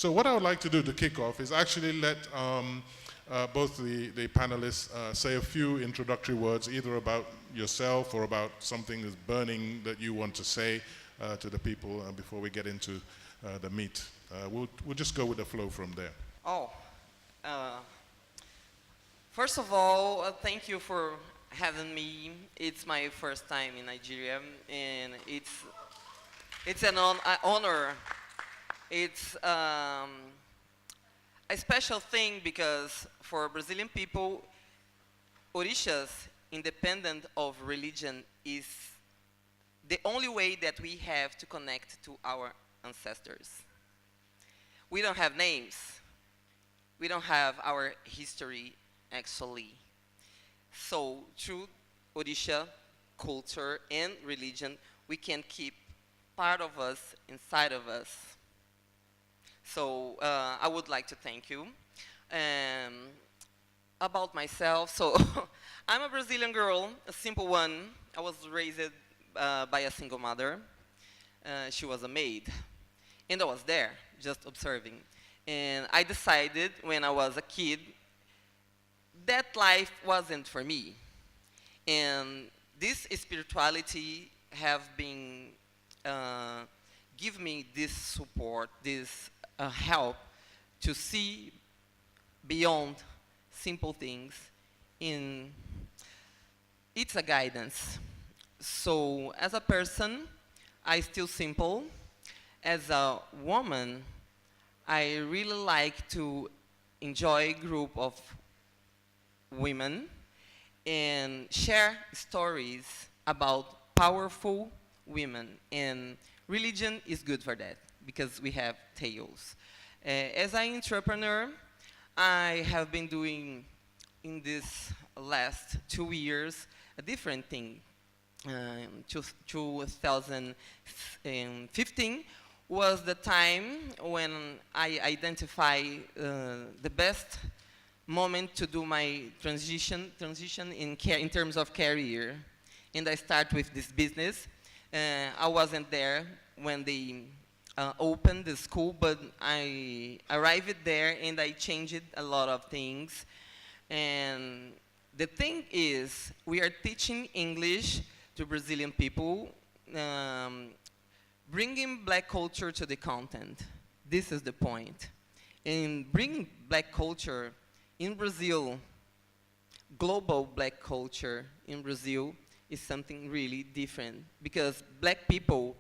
So what I would like to do to kick off is actually let both the panelists say a few introductory words, either about yourself or about something that's burning that you want to say to the people before we get into the meat. We'll just go with the flow from there. Oh, first of all, thank you for having me. It's my first time in Nigeria, and it's an honor. It's a special thing because for Brazilian people, Orishas, independent of religion, is the only way that we have to connect to our ancestors. We don't have names. We don't have our history, actually. So through Orisha culture and religion, we can keep part of us inside of us. So I would like to thank you. About myself, so I'm a Brazilian girl, a simple one. I was raised by a single mother. She was a maid. And I was there, just observing. And I decided when I was a kid that life wasn't for me. And this spirituality have been give me this support, this help to see beyond simple things. It's a guidance. So as a person, I still simple. As a woman, I really like to enjoy a group of women and share stories about powerful women. And religion is good for that because we have tales. As an entrepreneur, I have been doing in this last 2 years a different thing. 2015 was the time when I identified the best moment to do my transition in terms of career. And I start with this business. I wasn't there when they opened the school, but I arrived there and I changed a lot of things. And the thing is, we are teaching English to Brazilian people, bringing black culture to the content. This is the point. And bringing black culture in Brazil, global black culture in Brazil, is something really different because black people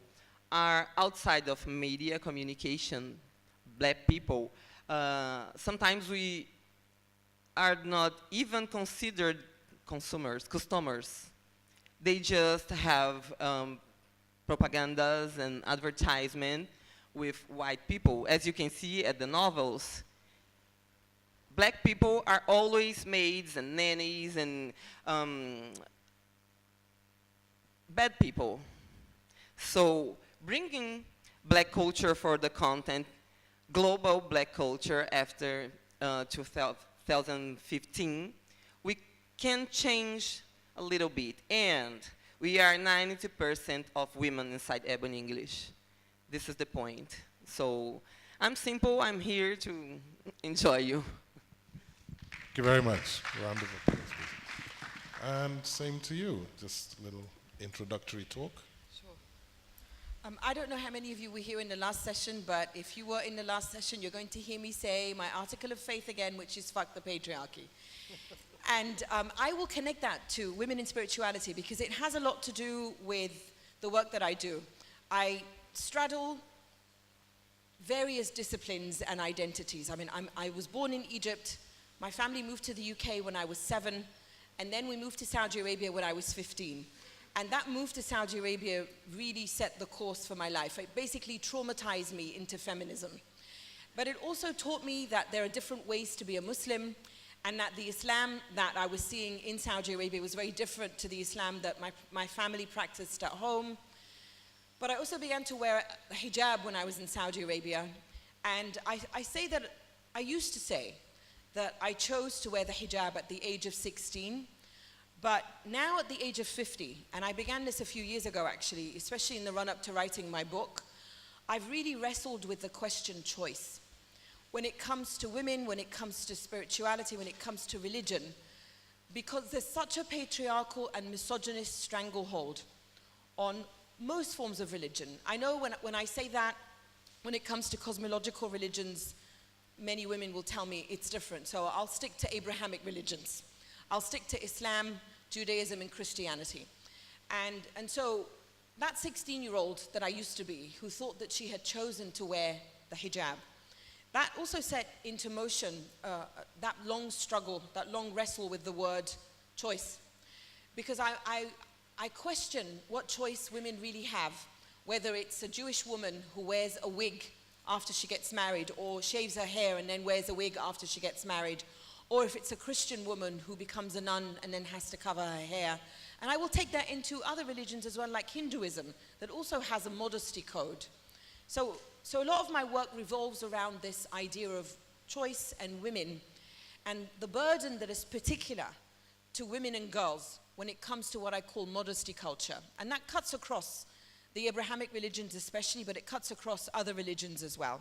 are outside of media communication. Black people, sometimes we are not even considered customers. They just have propagandas and advertisement with white people. As you can see at the novels, black people are always maids and nannies and bad people. So bringing black culture for the content, global black culture after 2015, we can change a little bit. And we are 90% of women inside Ebony English. This is the point. So I'm simple, I'm here to enjoy you. Thank you very much. Round of applause, please. And same to you, just a little introductory talk. Sure. I don't know how many of you were here in the last session, but if you were in the last session, you're going to hear me say my article of faith again, which is fuck the patriarchy. And I will connect that to women in spirituality because it has a lot to do with the work that I do. I straddle various disciplines and identities. I mean, I was born in Egypt. My family moved to the UK when I was 7, and then we moved to Saudi Arabia when I was 15. And that move to Saudi Arabia really set the course for my life. It basically traumatized me into feminism. But it also taught me that there are different ways to be a Muslim, and that the Islam that I was seeing in Saudi Arabia was very different to the Islam that my family practiced at home. But I also began to wear a hijab when I was in Saudi Arabia. And I used to say that I chose to wear the hijab at the age of 16. But now at the age of 50, and I began this a few years ago actually, especially in the run-up to writing my book, I've really wrestled with the question choice. when it comes to women, when it comes to spirituality, when it comes to religion, because there's such a patriarchal and misogynist stranglehold on most forms of religion. I know when I say that, when it comes to cosmological religions, many women will tell me it's different. So I'll stick to Abrahamic religions. I'll stick to Islam, Judaism, and Christianity. And so that 16-year-old that I used to be, who thought that she had chosen to wear the hijab, that also set into motion that long struggle, that long wrestle with the word choice. Because I question what choice women really have, whether it's a Jewish woman who wears a wig after she gets married, or shaves her hair and then wears a wig after she gets married, or if it's a Christian woman who becomes a nun and then has to cover her hair. And I will take that into other religions as well, like Hinduism, that also has a modesty code. So a lot of my work revolves around this idea of choice and women, and the burden that is particular to women and girls when it comes to what I call modesty culture. And that cuts across the Abrahamic religions especially, but it cuts across other religions as well.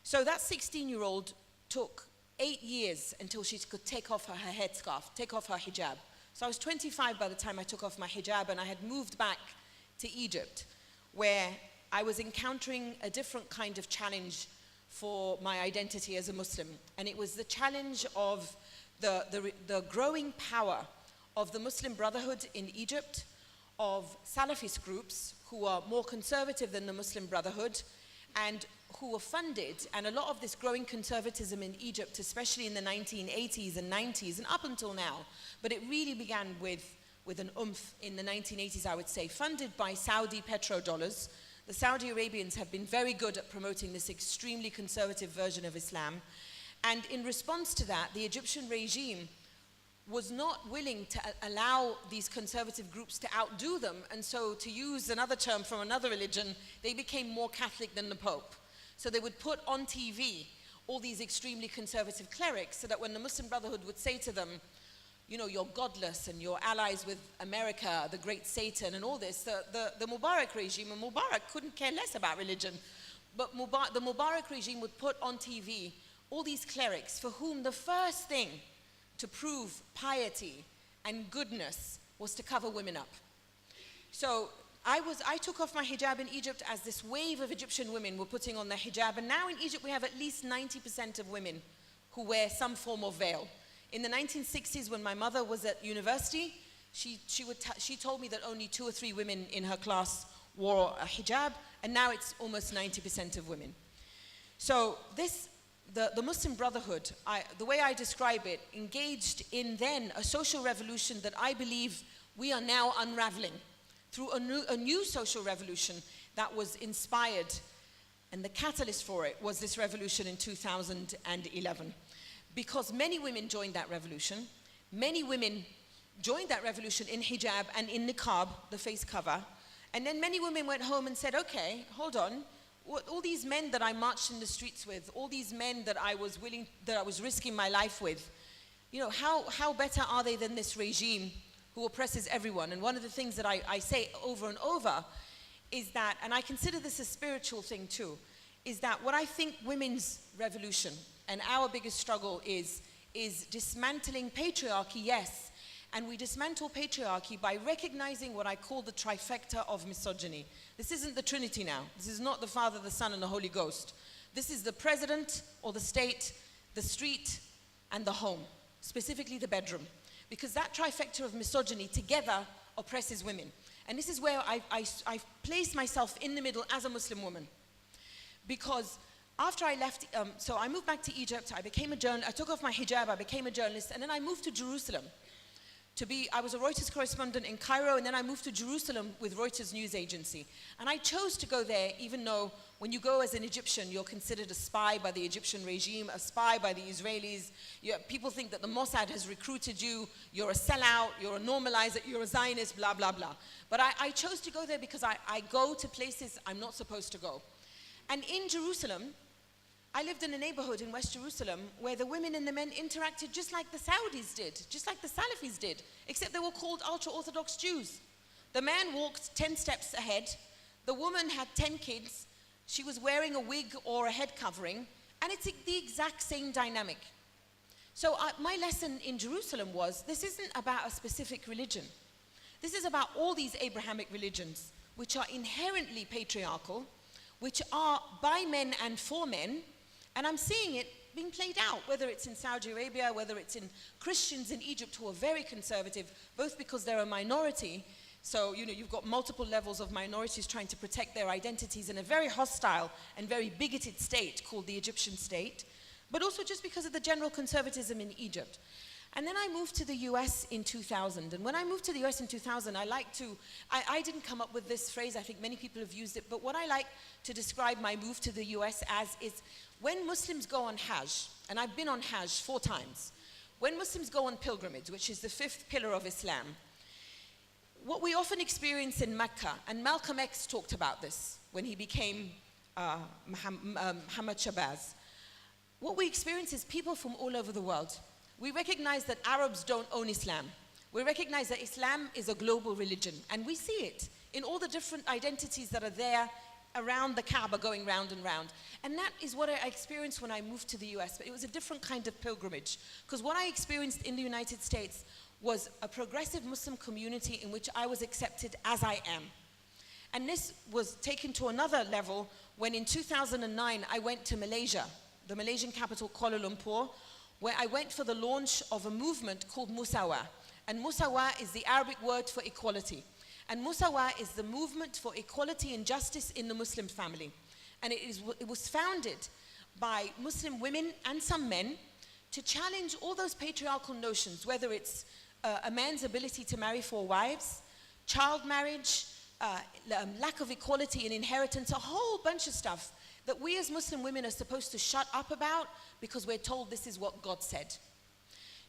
So that 16-year-old took 8 years until she could take off her headscarf, take off her hijab. So I was 25 by the time I took off my hijab, and I had moved back to Egypt, where I was encountering a different kind of challenge for my identity as a Muslim. And it was the challenge of the growing power of the Muslim Brotherhood in Egypt, of Salafist groups who are more conservative than the Muslim Brotherhood, and who were funded, and a lot of this growing conservatism in Egypt, especially in the 1980s and 90s, and up until now, but it really began with an oomph in the 1980s, I would say, funded by Saudi petrodollars. The Saudi Arabians have been very good at promoting this extremely conservative version of Islam, and in response to that, the Egyptian regime was not willing to allow these conservative groups to outdo them, and so, to use another term from another religion, they became more Catholic than the Pope. So they would put on TV all these extremely conservative clerics, so that when the Muslim Brotherhood would say to them, you know, you're godless and you're allies with America, the great Satan and all this, the Mubarak regime, and Mubarak couldn't care less about religion, but the Mubarak regime would put on TV all these clerics for whom the first thing to prove piety and goodness was to cover women up. So I took off my hijab in Egypt as this wave of Egyptian women were putting on their hijab, and now in Egypt we have at least 90% of women who wear some form of veil. In the 1960s, when my mother was at university, she told me that only 2 or 3 women in her class wore a hijab, and now it's almost 90% of women. So the Muslim Brotherhood, the way I describe it, engaged in then a social revolution that I believe we are now unraveling through a new social revolution that was inspired, and the catalyst for it was this revolution in 2011. Because many women joined that revolution. Many women joined that revolution in hijab and in niqab, the face cover. And then many women went home and said, okay, hold on. All these men that I marched in the streets with, all these men that I was risking my life with, you know, how better are they than this regime who oppresses everyone? And one of the things that I say over and over is that, and I consider this a spiritual thing too, is that what I think women's revolution and our biggest struggle is dismantling patriarchy, yes. And we dismantle patriarchy by recognizing what I call the trifecta of misogyny. This isn't the Trinity now. This is not the Father, the Son, and the Holy Ghost. This is the president or the state, the street, and the home, specifically the bedroom. Because that trifecta of misogyny together oppresses women. And this is where I place myself in the middle as a Muslim woman. Because after I left, so I moved back to Egypt, I became a journalist, I took off my hijab, I became a journalist, and then I moved to Jerusalem. I was a Reuters correspondent in Cairo, and then I moved to Jerusalem with Reuters news agency. And I chose to go there, even though when you go as an Egyptian, you're considered a spy by the Egyptian regime, a spy by the Israelis. People think that the Mossad has recruited you, you're a sellout, you're a normalizer, you're a Zionist, blah, blah, blah. But I chose to go there because I go to places I'm not supposed to go. And in Jerusalem, I lived in a neighborhood in West Jerusalem where the women and the men interacted just like the Saudis did, just like the Salafis did, except they were called ultra-Orthodox Jews. The man walked 10 steps ahead, the woman had 10 kids, she was wearing a wig or a head covering, And it's the exact same dynamic. So my lesson in Jerusalem was, this isn't about a specific religion. This is about all these Abrahamic religions, which are inherently patriarchal, which are by men and for men, and I'm seeing it being played out, whether it's in Saudi Arabia, whether it's in Christians in Egypt who are very conservative, both because they're a minority, so you've got multiple levels of minorities trying to protect their identities in a very hostile and very bigoted state called the Egyptian state, but also just because of the general conservatism in Egypt. And then I moved to the US in 2000. And when I moved to the US in 2000, I didn't come up with this phrase, I think many people have used it, but what I like to describe my move to the US as is when Muslims go on Hajj, and I've been on Hajj 4 times, when Muslims go on pilgrimage, which is the 5th pillar of Islam, what we often experience in Mecca, and Malcolm X talked about this when he became Muhammad Shabazz, what we experience is people from all over the world. We recognize that Arabs don't own Islam. We recognize that Islam is a global religion, and we see it in all the different identities that are there around the Kaaba going round and round. And that is what I experienced when I moved to the US, but it was a different kind of pilgrimage. Because what I experienced in the United States was a progressive Muslim community in which I was accepted as I am. And this was taken to another level when in 2009 I went to Malaysia, the Malaysian capital Kuala Lumpur, where I went for the launch of a movement called Musawa. And Musawa is the Arabic word for equality. And Musawa is the movement for equality and justice in the Muslim family. And it was founded by Muslim women and some men to challenge all those patriarchal notions, whether it's a man's ability to marry 4 wives, child marriage, lack of equality in inheritance, a whole bunch of stuff that we as Muslim women are supposed to shut up about because we're told this is what God said.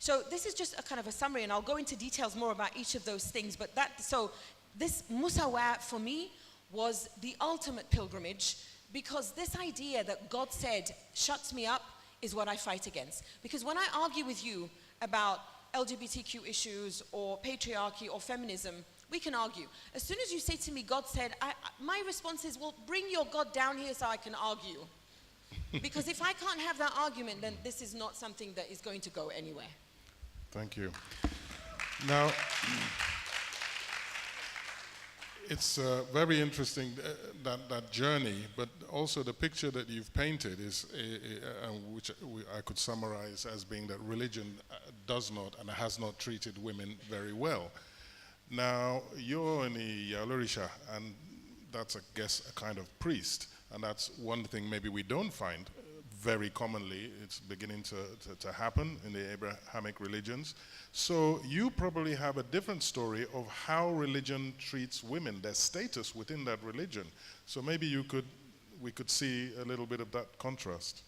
So this is just a kind of a summary, and I'll go into details more about each of those things, but so this Musawa for me was the ultimate pilgrimage, because this idea that God said shuts me up is what I fight against. Because when I argue with you about LGBTQ issues or patriarchy or feminism, we can argue. As soon as you say to me, God said, my response is, well, bring your God down here so I can argue. Because if I can't have that argument, then this is not something that is going to go anywhere. Thank you. Now, it's very interesting, that journey, but also the picture that you've painted is, which I could summarize as being that religion does not and has not treated women very well. Now, you're in the Yalorisha, and that's, I guess, a kind of priest, and that's one thing maybe we don't find very commonly. It's beginning to happen in the Abrahamic religions. So you probably have a different story of how religion treats women, their status within that religion. So maybe we could see a little bit of that contrast.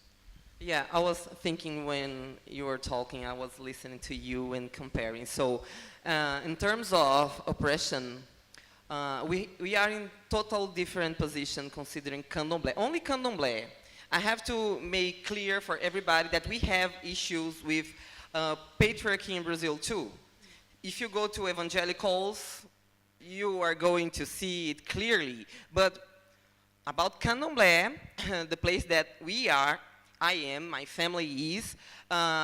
Yeah, I was thinking when you were talking, I was listening to you and comparing. So in terms of oppression, we are in total different position considering Candomblé. Only Candomblé. I have to make clear for everybody that we have issues with patriarchy in Brazil too. If you go to evangelicals, you are going to see it clearly. But about Candomblé, the place that I am, my family is,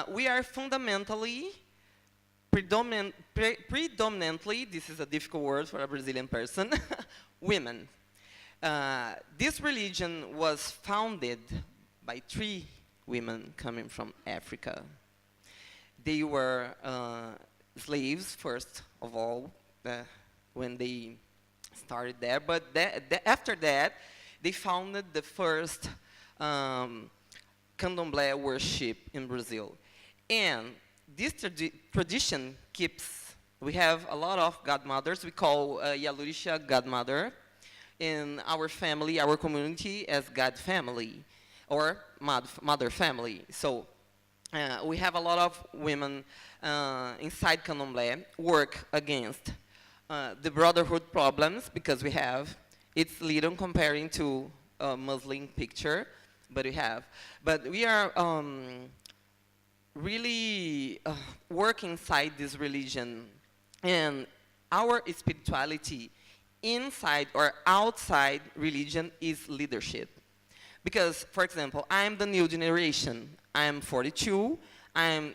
we are fundamentally, predominantly, this is a difficult word for a Brazilian person, women. This religion was founded by 3 women coming from Africa. They were slaves, first of all, when they started there, but after that, they founded the first Candomblé worship in Brazil. And this tradition keeps, we have a lot of godmothers. We call Yalorisha godmother in our family, our community, as God family or mother family. So we have a lot of women inside Candomblé work against the brotherhood problems, because we have, it's little comparing to a Muslim picture, but we are really working inside this religion, and our spirituality inside or outside religion is leadership, Because, for example, I'm the new generation. I'm 42. I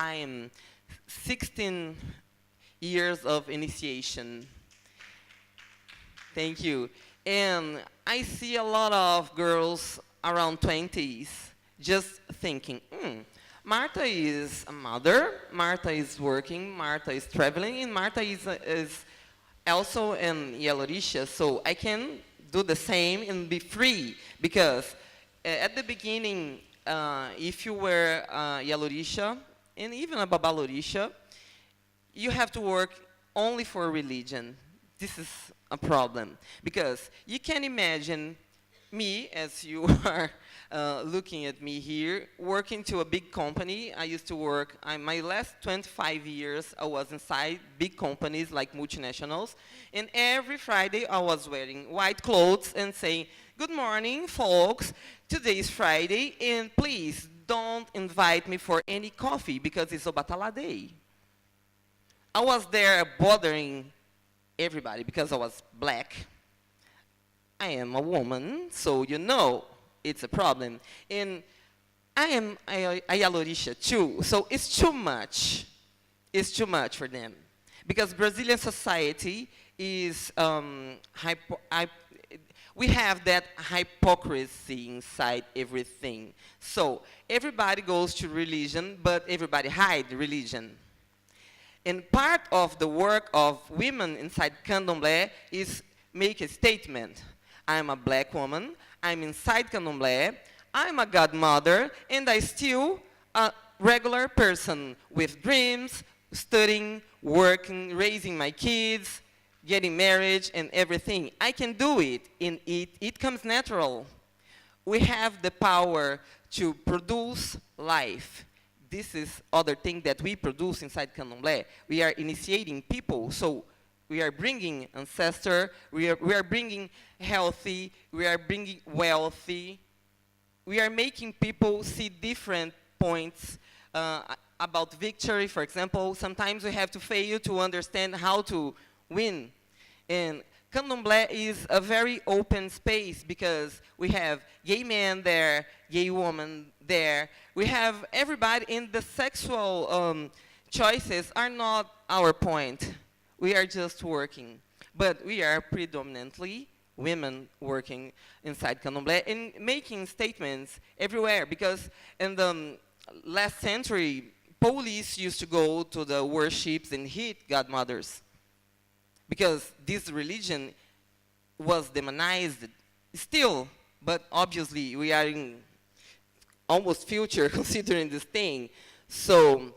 am 16 years of initiation. Thank you. And I see a lot of girls around 20s just thinking, Marta is a mother, Marta is working, Marta is traveling, and Marta is also in Yellowisha, so I can do the same and be free. Because at the beginning, if you were Yellowisha, and even a Babalorisha, you have to work only for religion. This is a problem, because you can imagine me, as you are looking at me here, working to a big company. I used to work, my last 25 years, I was inside big companies like multinationals, and every Friday I was wearing white clothes and saying, good morning, folks, today is Friday, and please don't invite me for any coffee because it's Obatala Day. I was there bothering everybody because I was black. I am a woman, so you know it's a problem. And I am a Yalorisha too, so it's too much. It's too much for them. Because Brazilian society is, we have that hypocrisy inside everything. So everybody goes to religion, but everybody hides religion. And part of the work of women inside Candomblé is make a statement. I'm a black woman, I'm inside Candomblé, I'm a godmother, and I still a regular person with dreams, studying, working, raising my kids, getting married, and everything. I can do it, and it comes natural. We have the power to produce life. This is other thing that we produce inside Candomblé. We are initiating people, so we are bringing ancestor, we are bringing healthy, we are bringing wealthy. We are making people see different points about victory, for example. Sometimes we have to fail to understand how to win. And Candomblé is a very open space because we have gay men there, gay women there. We have everybody, and the sexual choices are not our point. We are just working. But we are predominantly women working inside Candomblé and making statements everywhere. Because in the last century, police used to go to the worships and hit godmothers. Because this religion was demonized still, but obviously we are in almost future considering this thing. So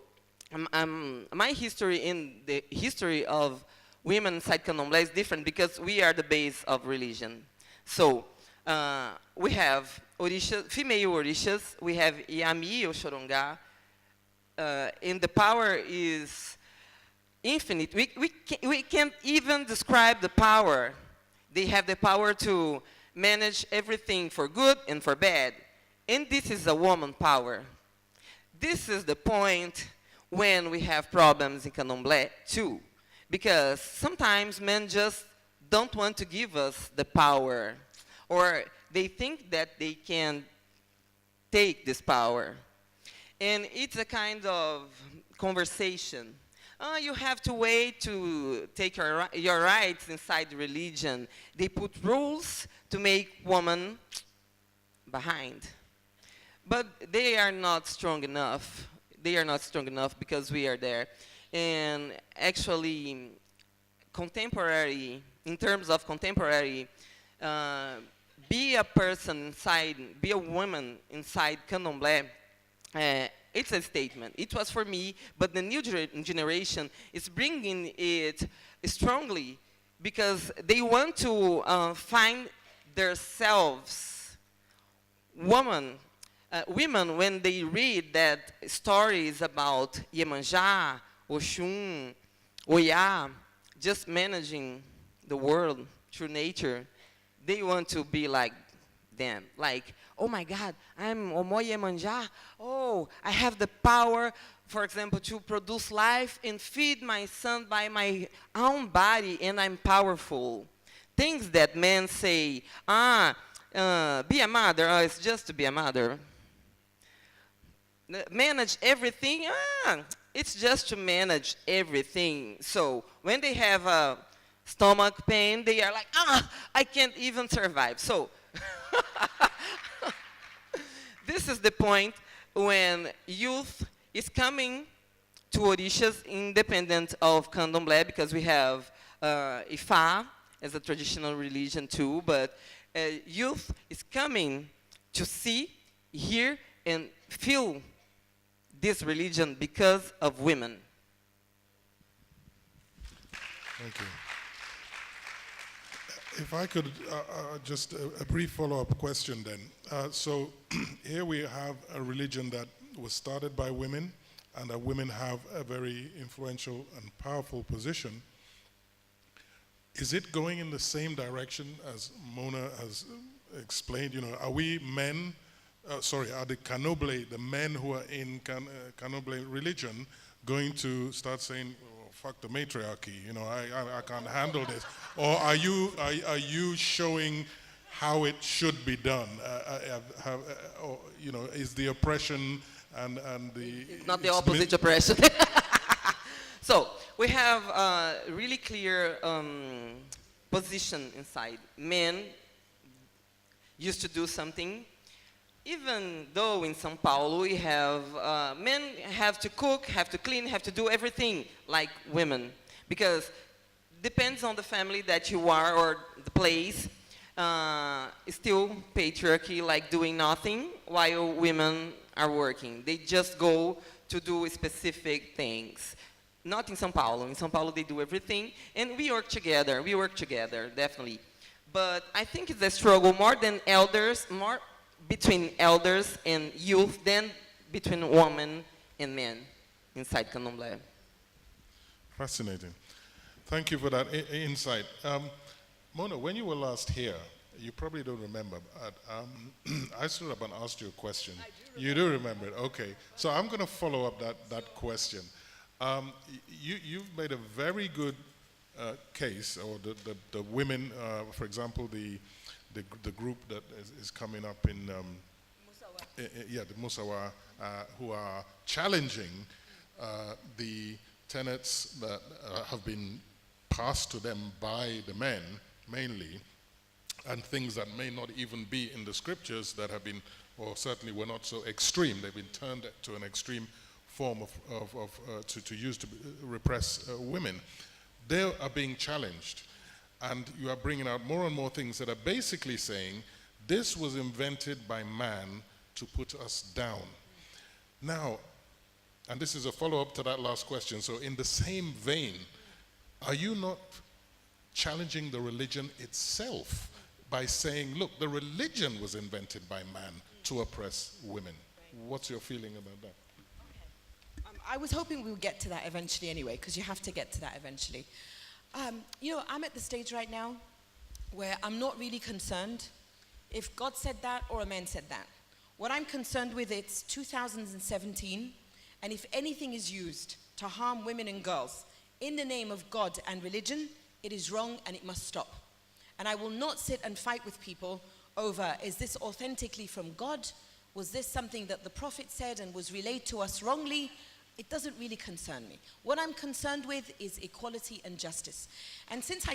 my history in the history of women inside Candomblé is different because we are the base of religion. So we have orishas, female orishas, we have Yami or Choronga, and the power is infinite. We can't even describe the power. They have the power to manage everything for good and for bad. And this is a woman power. This is the point when we have problems in Candomblé too. Because sometimes men just don't want to give us the power. Or they think that they can take this power. And it's a kind of conversation. You have to wait to take your rights inside religion. They put rules to make women behind. But they are not strong enough. They are not strong enough because we are there. And actually, contemporary, in terms of contemporary, be a person inside, be a woman inside Candomblé, it's a statement. It was for me, but the new generation is bringing it strongly because they want to find themselves. Women, when they read that stories about Iemanjá, Oxum, Oya, just managing the world through nature, they want to be like them. Like, oh my God, I'm Omo Iemanjá. Oh, I have the power, for example, to produce life and feed my son by my own body, and I'm powerful. Things that men say, be a mother, it's just to be a mother. Manage everything, it's just to manage everything. So when they have a stomach pain, they are like, I can't even survive. So this is the point when youth is coming to Orishas independent of Candomblé, because we have Ifa as a traditional religion too, but youth is coming to see, hear, and feel this religion because of women. Thank you. If I could, just a brief follow-up question then. So here we have a religion that was started by women, and that women have a very influential and powerful position. Is it going in the same direction as Mona has explained? You know, are we men, are the Candomblé, the men who are in Candomblé religion, going to start saying, oh, fuck the matriarchy, you know, I can't handle this? Or are you showing how it should be done? Or, you know, is the oppression and the... It's not the opposite oppression. So we have a really clear position inside. Men used to do something, even though in São Paulo we have men have to cook, have to clean, have to do everything like women, because depends on the family that you are or the place. It's still patriarchy, like doing nothing while women are working. They just go to do specific things. Not in São Paulo. In São Paulo, they do everything, and we work together. We work together, definitely. But I think it's a struggle more than elders, more between elders and youth than between women and men inside Candomblé. Fascinating. Thank you for that insight. Mona, when you were last here, you probably don't remember, but I stood up and asked you a question. I do remember. You do remember it, okay. So I'm going to follow up that question. You've made a very good case, or the women, for example, the group that is coming up in the Musawa, who are challenging the tenets that have been passed to them by the men, mainly, and things that may not even be in the scriptures that have been, or certainly were not so extreme. They've been turned to an extreme form to use to repress women. They are being challenged, and you are bringing out more and more things that are basically saying this was invented by man to put us down. Now, and this is a follow-up to that last question, so in the same vein, are you not challenging the religion itself by saying, look, the religion was invented by man to oppress women? What's your feeling about that? I was hoping we would get to that eventually anyway, because you have to get to that eventually. You know, I'm at the stage right now where I'm not really concerned if God said that or a man said that. What I'm concerned with, it's 2017, and if anything is used to harm women and girls in the name of God and religion, it is wrong and it must stop. And I will not sit and fight with people over, is this authentically from God? Was this something that the prophet said and was relayed to us wrongly? It doesn't really concern me. What I'm concerned with is equality and justice. And since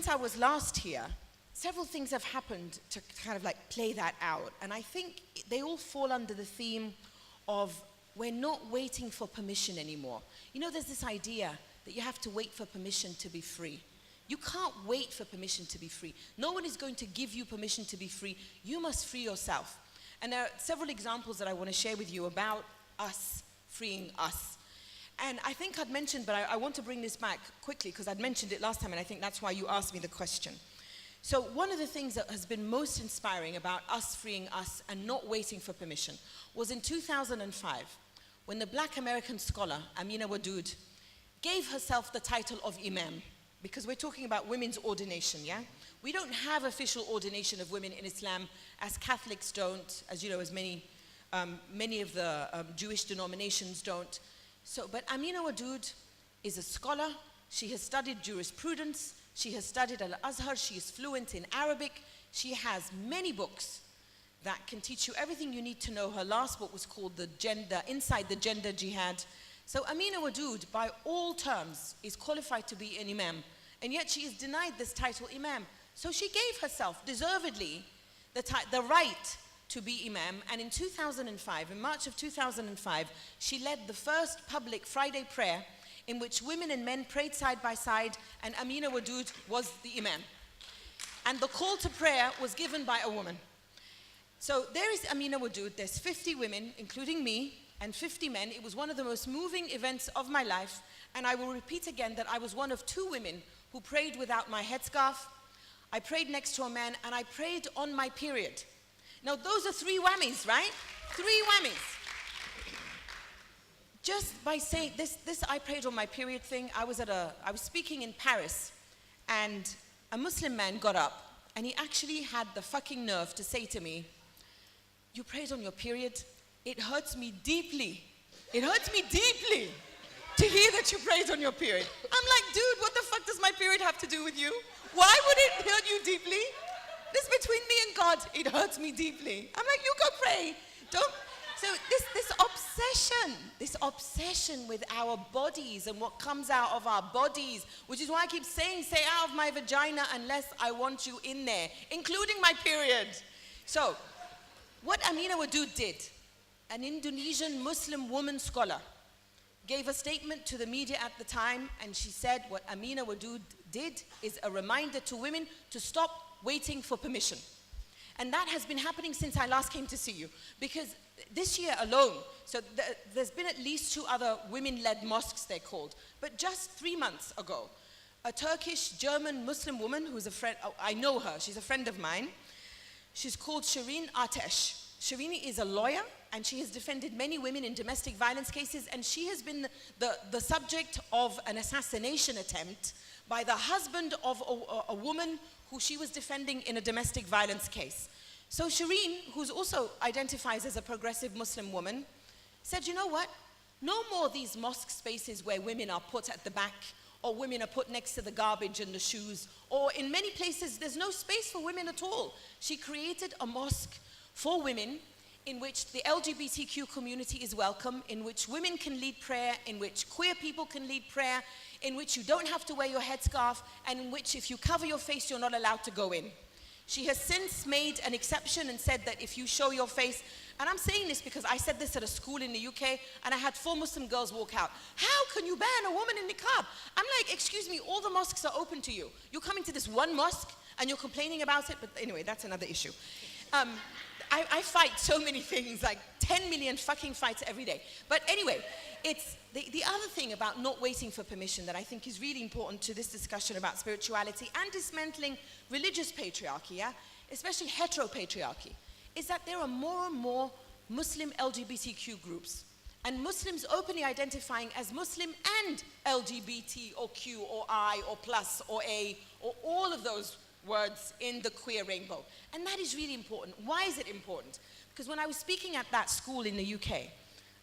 I was last here, several things have happened to kind of like play that out. And I think they all fall under the theme of we're not waiting for permission anymore. You know, there's this idea that you have to wait for permission to be free. You can't wait for permission to be free. No one is going to give you permission to be free. You must free yourself. And there are several examples that I want to share with you about us freeing us. And I think I'd mentioned, but I want to bring this back quickly because I'd mentioned it last time, and I think that's why you asked me the question. So one of the things that has been most inspiring about us freeing us and not waiting for permission was in 2005, when the Black American scholar, Amina Wadud, gave herself the title of Imam, because we're talking about women's ordination, yeah? We don't have official ordination of women in Islam, as Catholics don't, as you know, as many of the Jewish denominations don't. So, but Amina Wadud is a scholar. She has studied jurisprudence. She has studied at Al-Azhar. She is fluent in Arabic. She has many books that can teach you everything you need to know. Her last book was called Inside the Gender Jihad. So Amina Wadud, by all terms, is qualified to be an imam. And yet she is denied this title imam. So she gave herself, deservedly, the right to be imam. And in 2005, in March of 2005, she led the first public Friday prayer in which women and men prayed side by side, and Amina Wadud was the imam. And the call to prayer was given by a woman. So there is Amina Wadud, there's 50 women, including me, and 50 men. It was one of the most moving events of my life, and I will repeat again that I was one of 2 women who prayed without my headscarf. I prayed next to a man, and I prayed on my period. Now those are 3 whammies, right? 3 whammies. Just by saying this I prayed on my period thing, I was speaking in Paris, and a Muslim man got up, and he actually had the fucking nerve to say to me, "You prayed on your period? It hurts me deeply. It hurts me deeply to hear that you prayed on your period." I'm like, dude, what the fuck does my period have to do with you? Why would it hurt you deeply? This is between me and God. It hurts me deeply. I'm like, you go pray. Don't. So this obsession with our bodies and what comes out of our bodies, which is why I keep saying, stay out of my vagina unless I want you in there, including my period. So, what Amina Wadud did, an Indonesian Muslim woman scholar, gave a statement to the media at the time, and she said what Amina Wadud did is a reminder to women to stop waiting for permission. And that has been happening since I last came to see you. Because this year alone, so there's been at least 2 other women-led mosques, they're called. But just 3 months ago, a Turkish-German Muslim woman who's a friend, I know her, she's a friend of mine. She's called Shireen Atesh. Shireen is a lawyer, and she has defended many women in domestic violence cases, and she has been the subject of an assassination attempt by the husband of a woman who she was defending in a domestic violence case. So Shireen, who also identifies as a progressive Muslim woman, said, you know what? No more these mosque spaces where women are put at the back, or women are put next to the garbage and the shoes, or in many places there's no space for women at all. She created a mosque for women in which the LGBTQ community is welcome, in which women can lead prayer, in which queer people can lead prayer, in which you don't have to wear your headscarf, and in which if you cover your face, you're not allowed to go in. She has since made an exception and said that if you show your face, and I'm saying this because I said this at a school in the UK, and I had 4 Muslim girls walk out. How can you ban a woman in niqab? I'm like, excuse me, all the mosques are open to you. You're coming to this one mosque, and you're complaining about it, but anyway, that's another issue. I fight so many things, like 10 million fucking fights every day. But anyway, it's the other thing about not waiting for permission that I think is really important to this discussion about spirituality and dismantling religious patriarchy, yeah? Especially heteropatriarchy, is that there are more and more Muslim LGBTQ groups, and Muslims openly identifying as Muslim and LGBT or Q or I or plus or A or all of those words in the queer rainbow. And that is really important. Why is it important? Because when I was speaking at that school in the UK,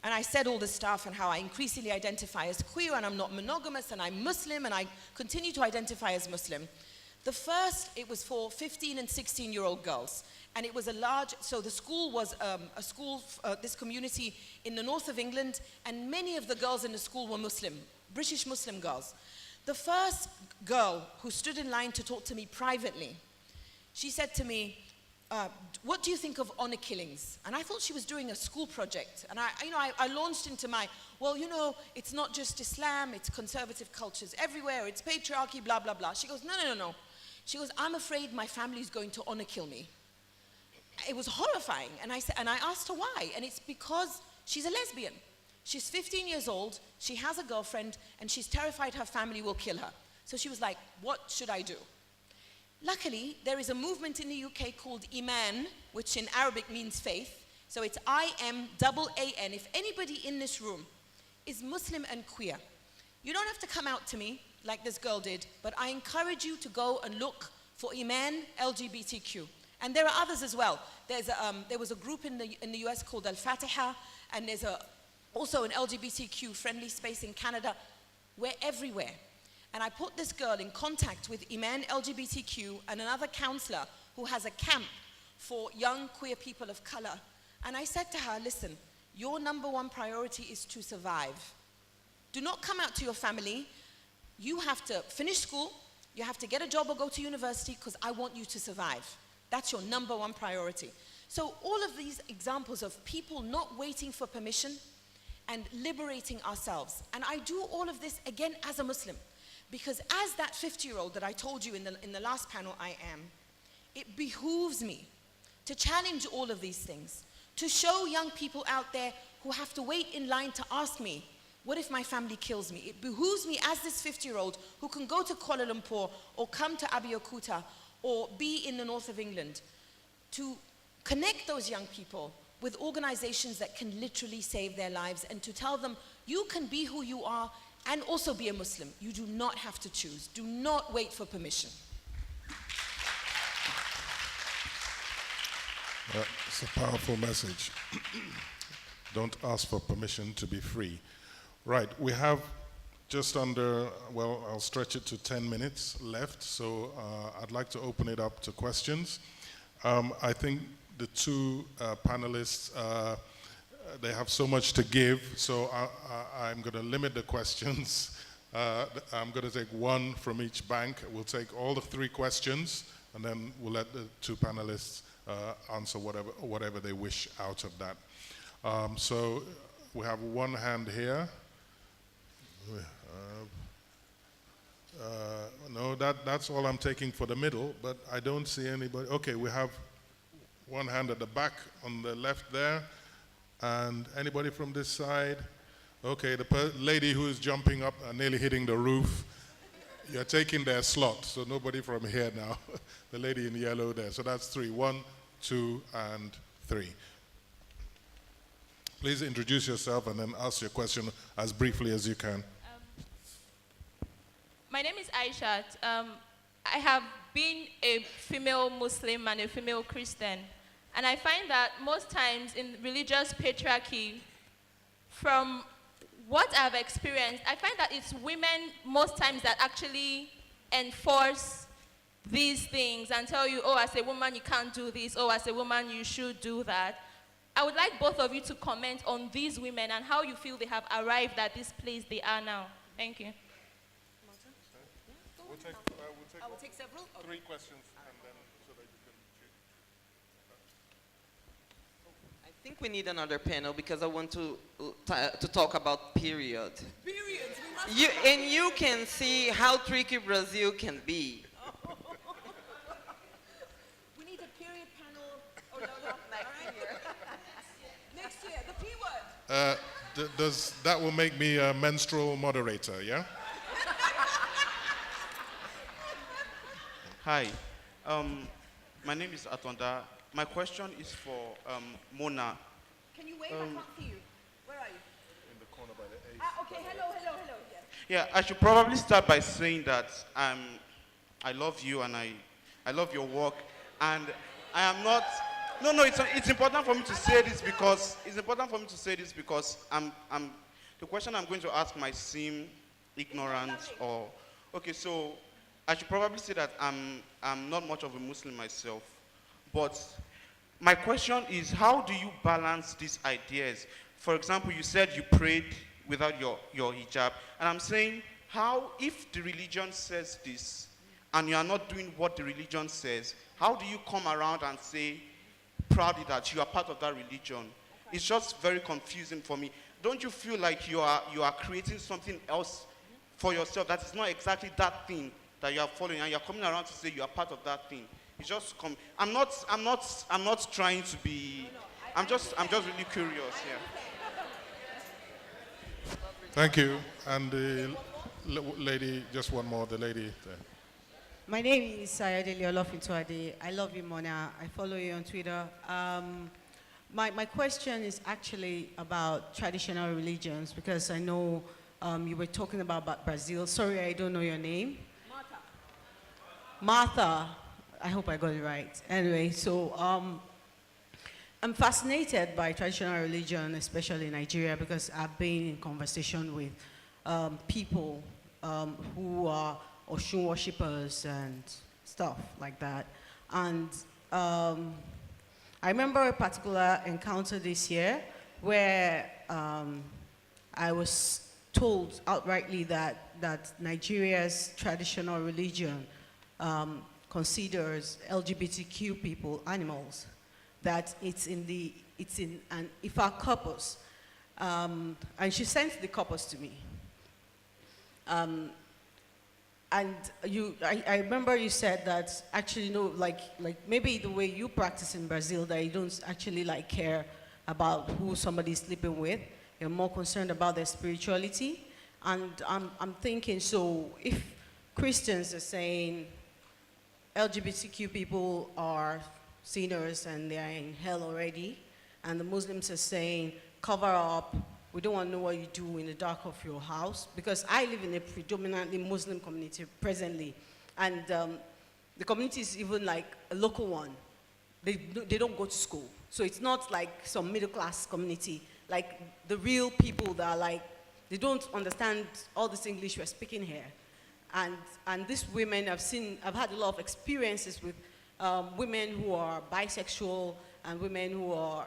and I said all this stuff and how I increasingly identify as queer and I'm not monogamous and I'm Muslim and I continue to identify as Muslim, it was for 15 and 16-year-old girls. And it was so the school was this community in the north of England, and many of the girls in the school were Muslim, British Muslim girls. The first girl who stood in line to talk to me privately, she said to me, what do you think of honor killings? And I thought she was doing a school project. And I launched into it's not just Islam, it's conservative cultures everywhere, it's patriarchy, blah, blah, blah. She goes, no. She goes, I'm afraid my family's going to honor kill me. It was horrifying. And I asked her why. And it's because she's a lesbian. She's 15 years old, she has a girlfriend, and she's terrified her family will kill her. So she was like, what should I do? Luckily, there is a movement in the UK called Iman, which in Arabic means faith. So it's I-M-A-A-N. If anybody in this room is Muslim and queer, you don't have to come out to me like this girl did, but I encourage you to go and look for Iman LGBTQ. And there are others as well. There was a group in the US called Al-Fatiha, and there's also an LGBTQ friendly space in Canada. We're everywhere. And I put this girl in contact with Iman LGBTQ and another counselor who has a camp for young queer people of color. And I said to her, listen, your number one priority is to survive. Do not come out to your family. You have to finish school, you have to get a job or go to university because I want you to survive. That's your number one priority. So all of these examples of people not waiting for permission and liberating ourselves. And I do all of this again as a Muslim, because as that 50-year-old that I told you in the last panel I am, it behooves me to challenge all of these things, to show young people out there who have to wait in line to ask me, what if my family kills me? It behooves me as this 50-year-old who can go to Kuala Lumpur or come to Abeokuta or be in the north of England to connect those young people with organizations that can literally save their lives and to tell them, you can be who you are and also be a Muslim. You do not have to choose. Do not wait for permission. It's a powerful message. Don't ask for permission to be free. Right, we have just under, well, I'll stretch it to 10 minutes left, so I'd like to open it up to questions. I think the two panelists, they have so much to give, so I'm going to limit the questions. I'm going to take one from each bank. We'll take all the three questions, and then we'll let the two panelists answer whatever they wish out of that. So we have one hand here. No, that's all I'm taking for the middle, but I don't see anybody. Okay, we have one hand at the back on the left there. And anybody from this side? Okay, the lady who is jumping up and nearly hitting the roof. You're taking their slot, so nobody from here now. The lady in yellow there. So that's three. 1, 2, and 3. Please introduce yourself and then ask your question as briefly as you can. My name is Aishat. I have been a female Muslim and a female Christian. And I find that most times in religious patriarchy, from what I've experienced, I find that it's women most times that actually enforce these things and tell you, oh, as a woman, you can't do this. Oh, as a woman, you should do that. I would like both of you to comment on these women and how you feel they have arrived at this place they are now. Thank you. We'll take several? 3 questions and then so that you can choose. I think we need another panel because I want to talk about period. Periods. And you can see how tricky Brazil can be. We need a period panel next year, the P word. That will make me a menstrual moderator, yeah? Hi, my name is Atonda. My question is for Mona. Can you wave? I can't see you. Where are you? In the corner by the A. Okay, hello. Yeah, I should probably start by saying that I love you and I love your work, and I am not. No, it's important for me to say this because the question I'm going to ask might seem ignorant or okay. So I should probably say that I'm not much of a Muslim myself, but my question is, how do you balance these ideas? For example, you said you prayed without your hijab, and I'm saying, how, if the religion says this, and you are not doing what the religion says, how do you come around and say proudly that you are part of that religion? Okay. It's just very confusing for me. Don't you feel like you are creating something else for yourself that is not exactly that thing that you are following, and you're coming around to say you are part of that thing? It's just I'm not trying to be. I'm just really curious. Yeah. Thank you. And the lady, just one more. The lady there. My name is Sayadeli Olaokun Soyinka. I love you, Mona. I follow you on Twitter. My question is actually about traditional religions, because I know you were talking about Brazil. Sorry, I don't know your name. Marta. I hope I got it right. Anyway, so I'm fascinated by traditional religion, especially in Nigeria, because I've been in conversation with people who are Oshun worshippers and stuff like that. And I remember a particular encounter this year where I was told outrightly that Nigeria's traditional religion considers LGBTQ people animals, that it's in an Ifa corpus. And she sent the corpus to me. And I remember you said that actually, no, like maybe the way you practice in Brazil, that you don't actually like care about who somebody's sleeping with. You're more concerned about their spirituality. And I'm thinking, so if Christians are saying LGBTQ people are sinners and they are in hell already, and the Muslims are saying, cover up, we don't want to know what you do in the dark of your house, because I live in a predominantly Muslim community presently, and the community is even like a local one. They don't go to school. So it's not like some middle class community, like the real people that are like, they don't understand all this English we're speaking here. And these women, I've had a lot of experiences with women who are bisexual and women who are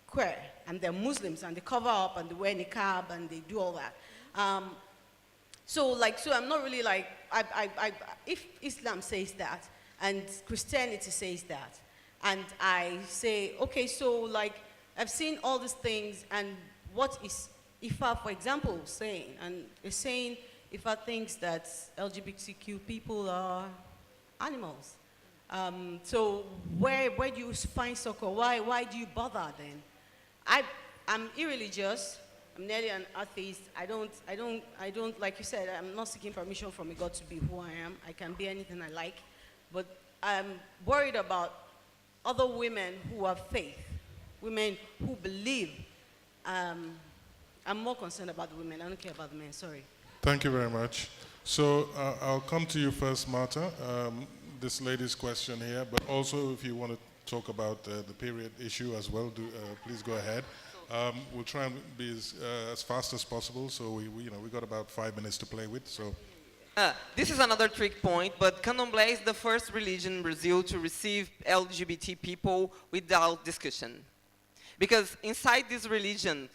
queer, and they're Muslims, and they cover up, and they wear niqab, and they do all that. So I'm not really like, if Islam says that, and Christianity says that, and I say, okay, so like, I've seen all these things, and what is Ifa, for example, saying? And it's saying Ifa thinks that LGBTQ people are animals. So where do you find succor? Why do you bother then? I'm irreligious. I'm nearly an atheist. I don't, like you said, I'm not seeking permission from a God to be who I am. I can be anything I like. But I'm worried about other women who have faith, women who believe. I'm more concerned about the women. I don't care about the men, sorry. Thank you very much. So I'll come to you first, Marta. This lady's question here, but also if you want to talk about the period issue as well, please go ahead. We'll try and be as fast as possible, so we got about 5 minutes to play with. So. This is another trick point, but Candomblé is the first religion in Brazil to receive LGBT people without discussion. Because inside this religion,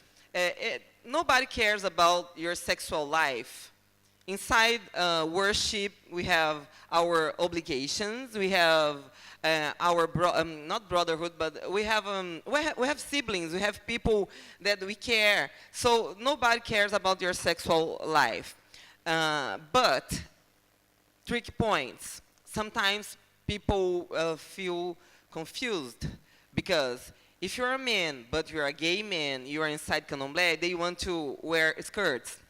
nobody cares about your sexual life. Inside worship, we have our obligations, we have our not brotherhood, but we have siblings, we have people that we care. So nobody cares about your sexual life. But tricky points. Sometimes people feel confused because if you're a man, but you're a gay man, you are inside Candomblé, they want to wear skirts.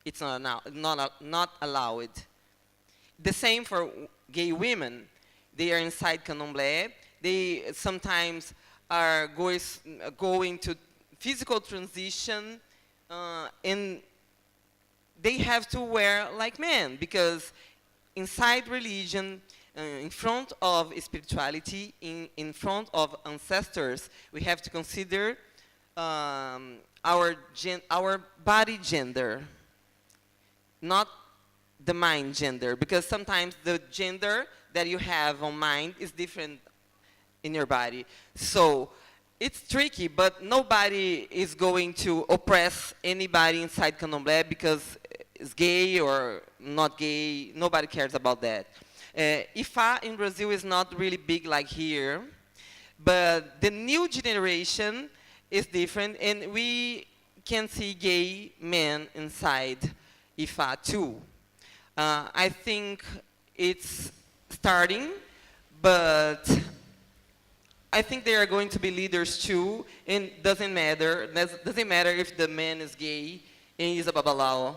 It's not allowed. The same for gay women. They are inside Candomblé. They sometimes are going to physical transition, and they have to wear like men, because inside religion, in front of spirituality, in front of ancestors, we have to consider our body gender, not the mind gender, because sometimes the gender that you have on mind is different in your body. So it's tricky, but nobody is going to oppress anybody inside Candomblé because it's gay or not gay. Nobody cares about that. Ifa in Brazil is not really big like here, but the new generation is different, and we can see gay men inside Ifa too. I think it's starting, but I think they are going to be leaders too, and doesn't matter if the man is gay and he's a babalao.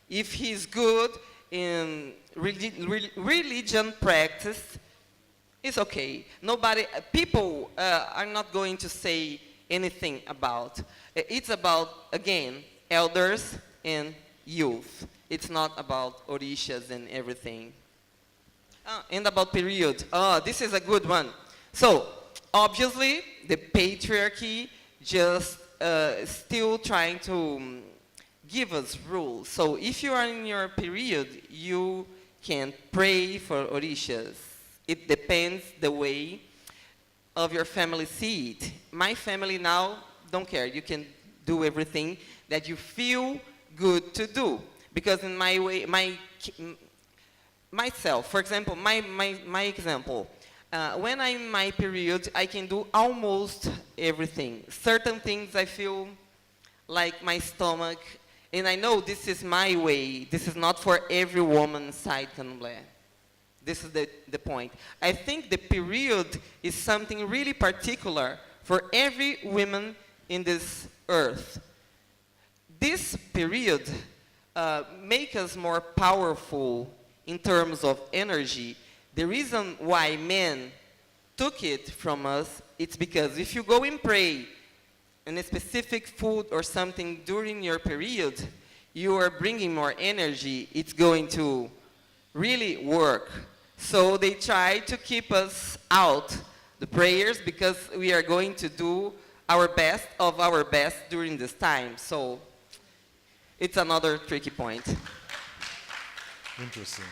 If he's good in religion practice, it's okay. People are not going to say anything about. It's about, again, elders and youth. It's not about orishas and everything. And about period. This is a good one. So, obviously, the patriarchy just still trying to give us rules. So if you are in your period, you can pray for orishas. It depends the way of your family see it. My family now don't care. You can do everything that you feel good to do. Because in my way, myself, for example, my example, when I'm in my period, I can do almost everything. Certain things I feel like my stomach, and I know this is my way. This is not for every woman inside Candomblé. This is the point. I think the period is something really particular for every woman in this earth. This period makes us more powerful in terms of energy. The reason why men took it from us, it's because if you go and pray in a specific food or something during your period, you are bringing more energy. It's going to really work. So they try to keep us out, the prayers, because we are going to do our best of our best during this time. So it's another tricky point. Interesting.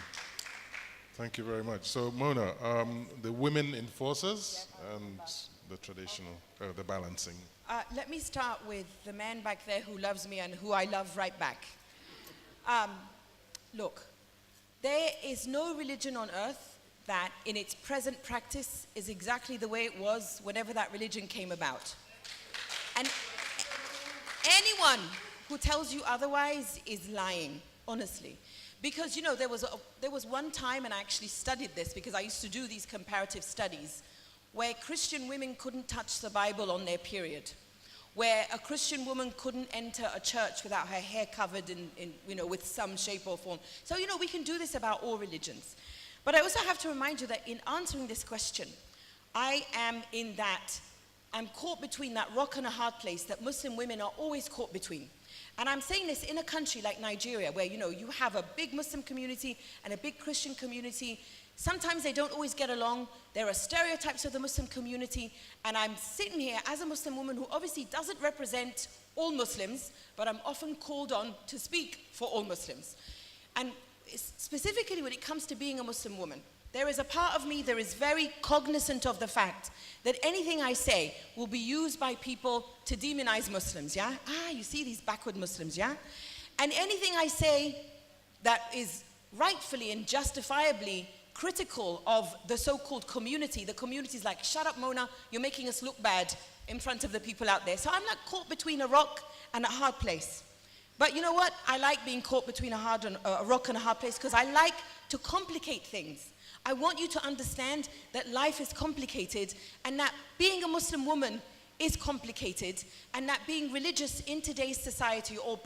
Thank you very much. So Mona, the women enforcers and the traditional, the balancing. Let me start with the man back there who loves me and who I love right back. Look, there is no religion on earth that in its present practice is exactly the way it was whenever that religion came about. And anyone who tells you otherwise is lying, honestly. Because, you know, there was one time, and I actually studied this because I used to do these comparative studies, where Christian women couldn't touch the Bible on their period, where a Christian woman couldn't enter a church without her hair covered in you know, with some shape or form. So, you know, we can do this about all religions. But I also have to remind you that in answering this question, I am in that, I'm caught between that rock and a hard place that Muslim women are always caught between. And I'm saying this in a country like Nigeria, where, you know, you have a big Muslim community and a big Christian community. Sometimes they don't always get along. There are stereotypes of the Muslim community. And I'm sitting here as a Muslim woman who obviously doesn't represent all Muslims, but I'm often called on to speak for all Muslims. And specifically when it comes to being a Muslim woman, there is a part of me that is very cognizant of the fact that anything I say will be used by people to demonize Muslims, yeah? You see these backward Muslims, yeah? And anything I say that is rightfully and justifiably critical of the so-called community, the community's like, shut up, Mona, you're making us look bad in front of the people out there. So I'm not caught between a rock and a hard place. But you know what? I like being caught between a rock and a hard place because I like to complicate things. I want you to understand that life is complicated and that being a Muslim woman is complicated and that being religious in today's society or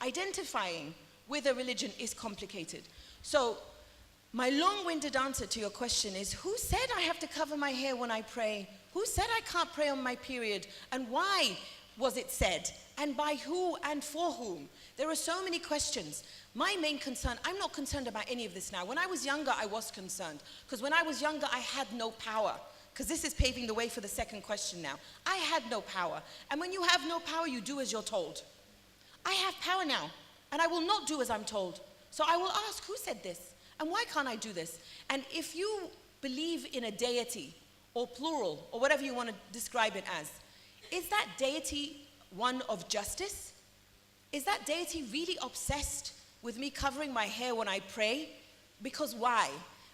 identifying with a religion is complicated. So my long-winded answer to your question is, who said I have to cover my hair when I pray? Who said I can't pray on my period? And why was it said? And by who and for whom? There are so many questions. My main concern, I'm not concerned about any of this now. When I was younger, I was concerned. Because when I was younger, I had no power. Because this is paving the way for the second question now. I had no power. And when you have no power, you do as you're told. I have power now. And I will not do as I'm told. So I will ask, who said this? And why can't I do this? And if you believe in a deity, or plural, or whatever you want to describe it as, is that deity one of justice? Is that deity really obsessed with me covering my hair when I pray? Because why?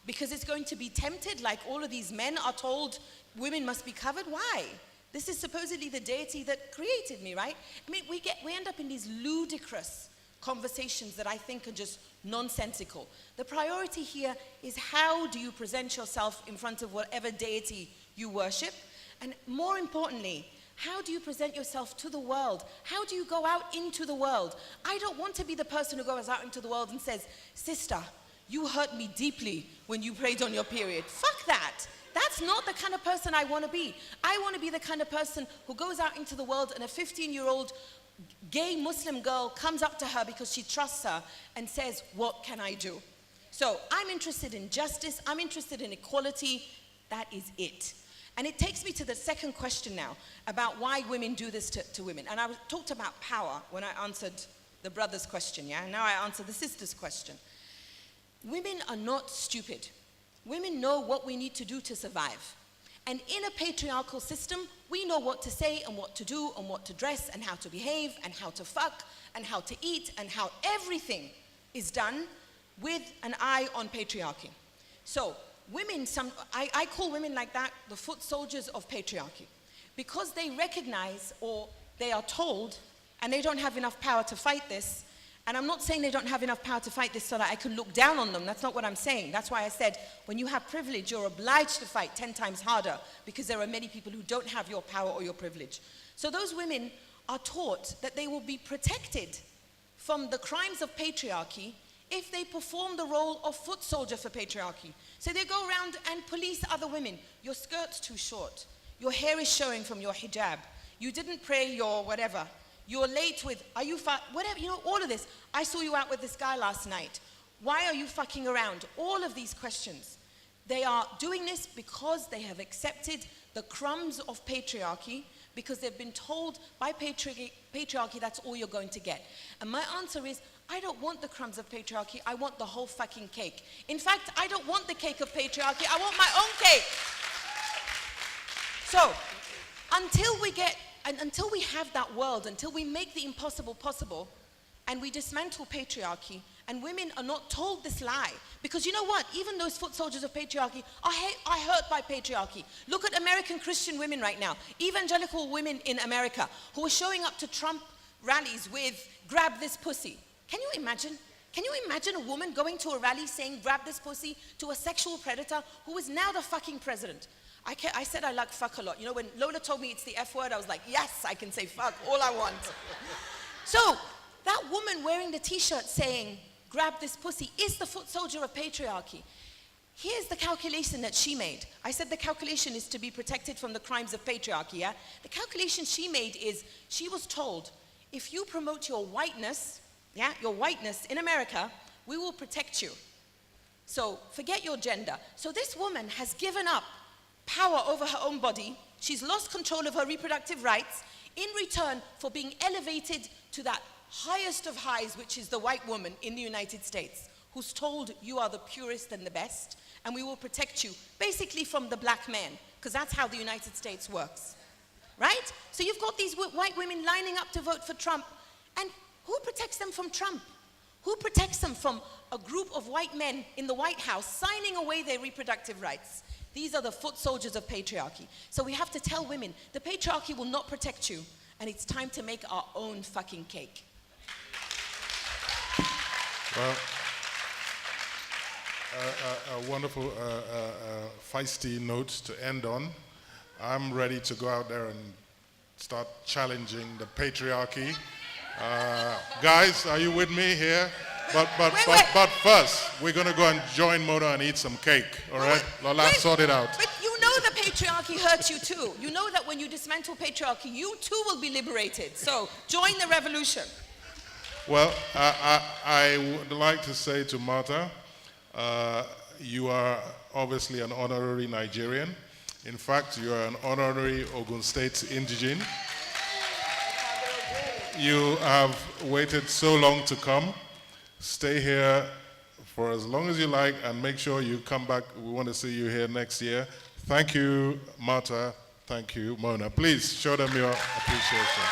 Because it's going to be tempted like all of these men are told women must be covered? Why? This is supposedly the deity that created me, right? I mean, we end up in these ludicrous conversations that I think are just nonsensical. The priority here is how do you present yourself in front of whatever deity you worship? And more importantly, how do you present yourself to the world? How do you go out into the world? I don't want to be the person who goes out into the world and says, sister, you hurt me deeply when you prayed on your period. Fuck that. That's not the kind of person I want to be. I want to be the kind of person who goes out into the world and a 15-year-old gay Muslim girl comes up to her because she trusts her and says, what can I do? So I'm interested in justice. I'm interested in equality. That is it. And it takes me to the second question now about why women do this to women. And I talked about power when I answered the brother's question, yeah? Now I answer the sister's question. Women are not stupid. Women know what we need to do to survive. And in a patriarchal system, we know what to say and what to do and what to dress and how to behave and how to fuck and how to eat and how everything is done with an eye on patriarchy. So women, I call women like that the foot soldiers of patriarchy, because they recognize, or they are told, and they don't have enough power to fight this. And I'm not saying they don't have enough power to fight this so that I can look down on them. That's not what I'm saying. That's why I said, when you have privilege, you're obliged to fight 10 times harder, because there are many people who don't have your power or your privilege. So those women are taught that they will be protected from the crimes of patriarchy if they perform the role of foot soldier for patriarchy. So they go around and police other women. Your skirt's too short. Your hair is showing from your hijab. You didn't pray your whatever. You're late with, are you whatever, you know, all of this. I saw you out with this guy last night. Why are you fucking around? All of these questions. They are doing this because they have accepted the crumbs of patriarchy, because they've been told by patriarchy that's all you're going to get. And my answer is, I don't want the crumbs of patriarchy, I want the whole fucking cake. In fact, I don't want the cake of patriarchy, I want my own cake. So, until we have that world, until we make the impossible possible, and we dismantle patriarchy, and women are not told this lie, because you know what, even those foot soldiers of patriarchy are hurt by patriarchy. Look at American Christian women right now, evangelical women in America, who are showing up to Trump rallies with, grab this pussy. Can you imagine? Can you imagine a woman going to a rally saying, grab this pussy, to a sexual predator who is now the fucking president? I said I like fuck a lot. You know, when Lola told me it's the F word, I was like, yes, I can say fuck all I want. So, that woman wearing the t-shirt saying, grab this pussy, is the foot soldier of patriarchy. Here's the calculation that she made. I said the calculation is to be protected from the crimes of patriarchy, yeah? The calculation she made is, she was told, if you promote your whiteness, yeah, your whiteness in America, we will protect you. So, forget your gender. So this woman has given up power over her own body. She's lost control of her reproductive rights in return for being elevated to that highest of highs, which is the white woman in the United States, who's told you are the purest and the best, and we will protect you, basically from the black man, because that's how the United States works, right? So you've got these white women lining up to vote for Trump, and who protects them from Trump? Who protects them from a group of white men in the White House signing away their reproductive rights? These are the foot soldiers of patriarchy. So we have to tell women, the patriarchy will not protect you, and it's time to make our own fucking cake. Well, a wonderful, feisty note to end on. I'm ready to go out there and start challenging the patriarchy. Guys, are you with me here? But first, we're going to go and join Mona and eat some cake, all right? Let's sort it out. But you know the patriarchy hurts you too. You know that when you dismantle patriarchy, you too will be liberated. So join the revolution. Well, I would like to say to Marta, you are obviously an honorary Nigerian. In fact, you are an honorary Ogun State indigene. You have waited so long to come. Stay here for as long as you like, and make sure you come back. We want to see you here next year. Thank you, Marta. Thank you, Mona. Please show them your appreciation.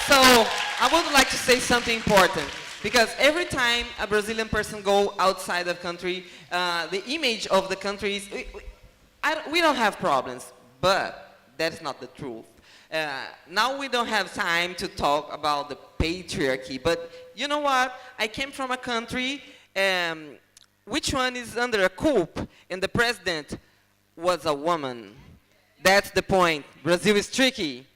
So I would like to say something important, because every time a Brazilian person go outside of country, the image of the country is, we don't have problems, but that's not the truth. Now we don't have time to talk about the patriarchy, but you know what? I came from a country which one is under a coup, and the president was a woman. That's the point. Brazil is tricky.